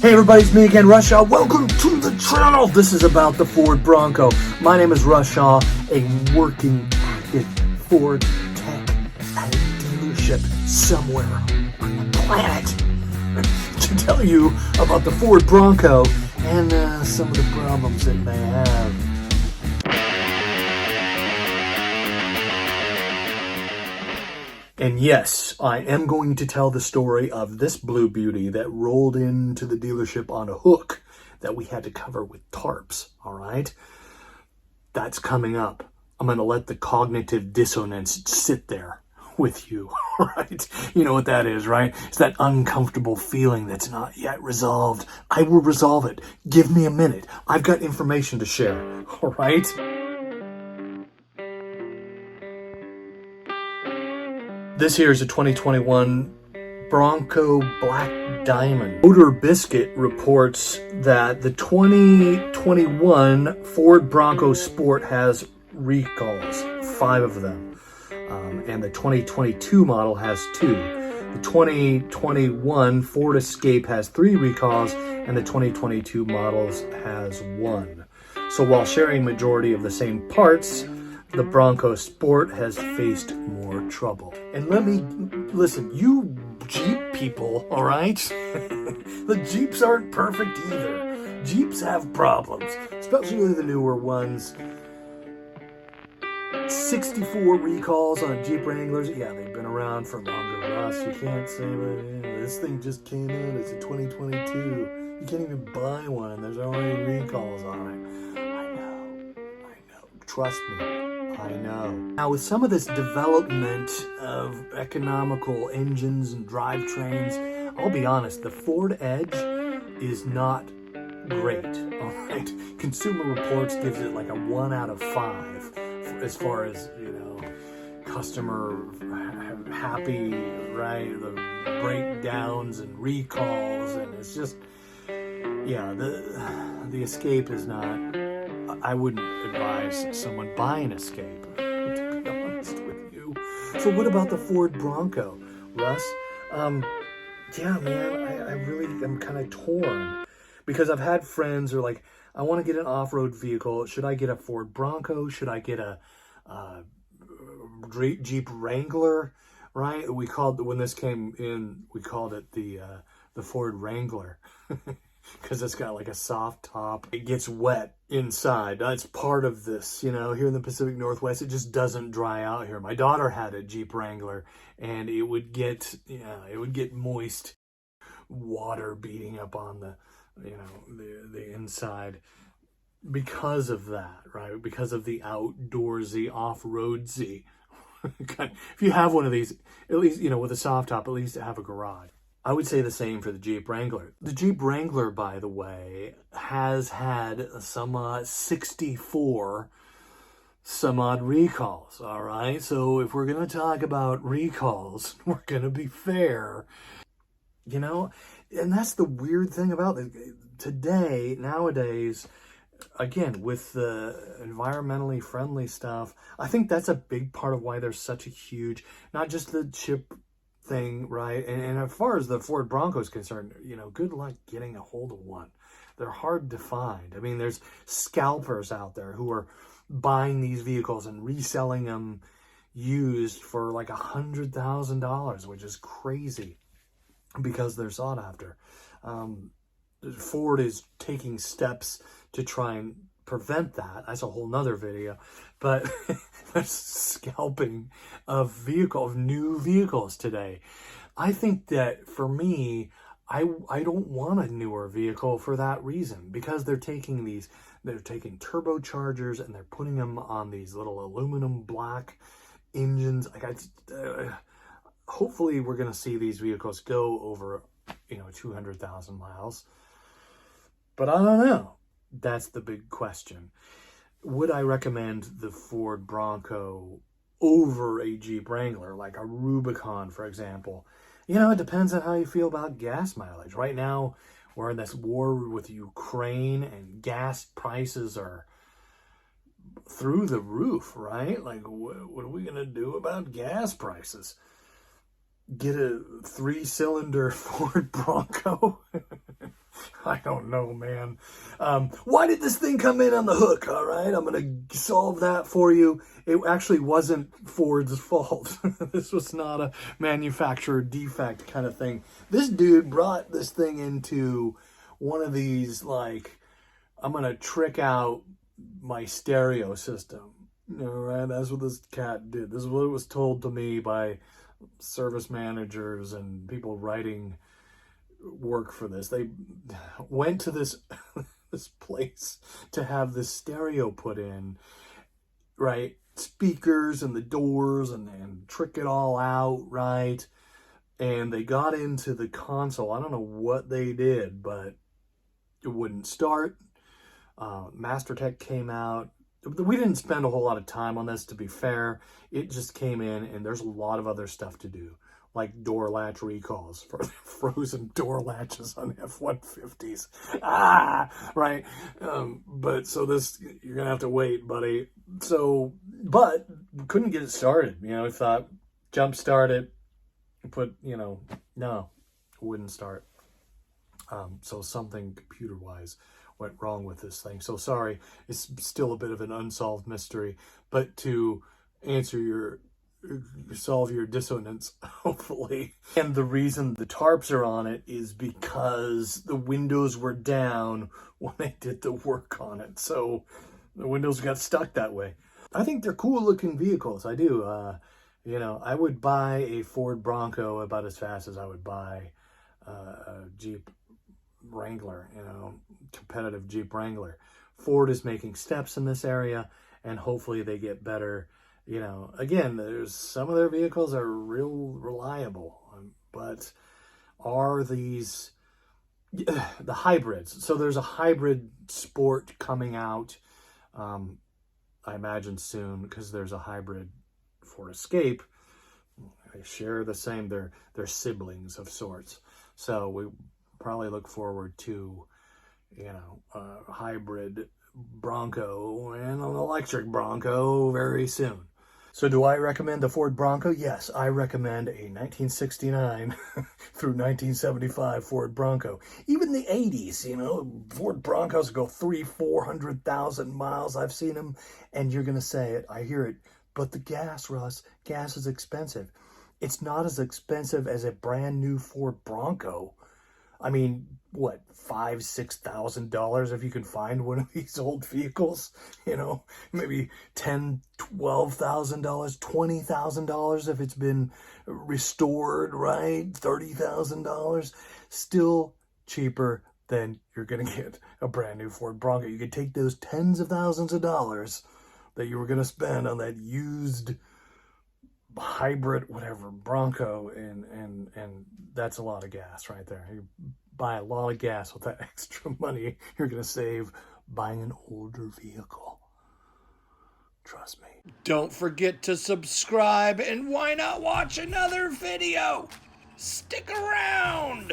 Hey everybody, it's me again, Rush Shaw. Welcome to the channel. This is about the Ford Bronco. My name is Rush Shaw, a working Ford Tech at a dealership somewhere on the planet to tell you about the Ford Bronco and some of the problems it may have. And yes, I am going to tell the story of this blue beauty that rolled into the dealership on a hook that we had to cover with tarps, all right? That's coming up. I'm going to let the cognitive dissonance sit there with you, all right? You know what that is, right? It's that uncomfortable feeling that's not yet resolved. I will resolve it. Give me a minute. I've got information to share, all right? This here is a 2021 Bronco Black Diamond. Motor Biscuit reports that the 2021 Ford Bronco Sport has recalls, 5 of them, and the 2022 model has 2. The 2021 Ford Escape has 3 recalls, and the 2022 models has 1. So while sharing majority of the same parts, the Bronco Sport has faced more trouble. And listen, you Jeep people, all right? The Jeeps aren't perfect either. Jeeps have problems, especially the newer ones. 64 recalls on Jeep Wranglers. Yeah, they've been around for longer than us. You can't say, well, this thing just came in. It's a 2022. You can't even buy one, and there's already recalls on it. I know. Trust me. I know. Now, with some of this development of economical engines and drivetrains, I'll be honest, the Ford Edge is not great, all right? Consumer Reports gives it like a 1 out of 5 as far as, customer happy, right? The breakdowns and recalls, and it's just, yeah, the Escape is not... I wouldn't advise someone buy an Escape, to be honest with you. So what about the Ford Bronco, Russ? Yeah, man, I really am kind of torn because I've had friends who are like, I want to get an off-road vehicle. Should I get a Ford Bronco? Should I get a Jeep Wrangler? Right? When this came in, we called it the Ford Wrangler. Because it's got like a soft top. It gets wet inside. That's part of this, here in the Pacific Northwest, it just doesn't dry out here. My daughter had a Jeep Wrangler and it would get moist, water beating up on the inside because of that, right? Because of the outdoorsy, off-roadsy. If you have one of these, at least, with a soft top, at least have a garage. I would say the same for the Jeep Wrangler. The Jeep Wrangler, by the way, has had some 64 some odd recalls, all right? So if we're going to talk about recalls, we're going to be fair, and that's the weird thing about it. Nowadays, again, with the environmentally friendly stuff, I think that's a big part of why there's such a huge, not just the chip thing, right? And as far as the Ford Bronco is concerned, good luck getting a hold of one. They're hard to find. I mean, there's scalpers out there who are buying these vehicles and reselling them used for like $100,000, which is crazy because they're sought after. Ford is taking steps to try and prevent that. That's a whole nother video, but there's scalping of new vehicles today. I think that for me, I don't want a newer vehicle for that reason, because they're taking turbochargers and they're putting them on these little aluminum black engines. Hopefully we're going to see these vehicles go over 200,000 miles, but I don't know. That's the big question. Would I recommend the Ford Bronco over a Jeep Wrangler, like a Rubicon, for example? It depends on how you feel about gas mileage. Right now, we're in this war with Ukraine, and gas prices are through the roof, right? Like, what are we going to do about gas prices? get a 3-cylinder Ford Bronco? I don't know, man. Why did this thing come in on the hook? All right, I'm going to solve that for you. It actually wasn't Ford's fault. This was not a manufacturer defect kind of thing. This dude brought this thing into one of these, like, I'm going to trick out my stereo system. All right, that's what this cat did. This is what was told to me by service managers and people writing work for this. They went to this this place to have this stereo put in, right? Speakers and the doors and trick it all out, right? And they got into the console. I don't know what they did, but it wouldn't start. MasterTech came out. We didn't spend a whole lot of time on this, to be fair. It just came in, and there's a lot of other stuff to do, like door latch recalls for frozen door latches on F-150s. Right. But so this, you're going to have to wait, buddy. So, but couldn't get it started. You know, we thought, jump start it, put, you know, no, it wouldn't start. So something computer-wise went wrong with this thing. So sorry, it's still a bit of an unsolved mystery, but to answer solve your dissonance, hopefully. And the reason the tarps are on it is because the windows were down when they did the work on it. So the windows got stuck that way. I think they're cool looking vehicles. I do. You know, I would buy a Ford Bronco about as fast as I would buy a Jeep Wrangler, you know, competitive Jeep Wrangler. Ford is making steps in this area, and hopefully they get better. You know, again, there's some of their vehicles are real reliable, but are these the hybrids? So there's a hybrid Sport coming out, I imagine soon, because there's a hybrid Ford Escape. They share the same, they're siblings of sorts. So we probably look forward to, you know, a hybrid Bronco and an electric Bronco very soon. So do I recommend the Ford Bronco? Yes, I recommend a 1969 through 1975 Ford Bronco. Even the 80s, you know, Ford Broncos go 300,000-400,000 miles. I've seen them, and you're going to say it. I hear it. But the gas, Russ, gas is expensive. It's not as expensive as a brand new Ford Bronco. I mean, what, $5,000-$6,000 if you can find one of these old vehicles? You know, maybe $10,000, $12,000, $20,000 if it's been restored, right? $30,000. Still cheaper than you're going to get a brand new Ford Bronco. You could take those tens of thousands of dollars that you were going to spend on that used hybrid, whatever, Bronco, and that's a lot of gas right there. You buy a lot of gas with that extra money you're going to save buying an older vehicle. Trust me. Don't forget to subscribe, and why not watch another video? Stick around!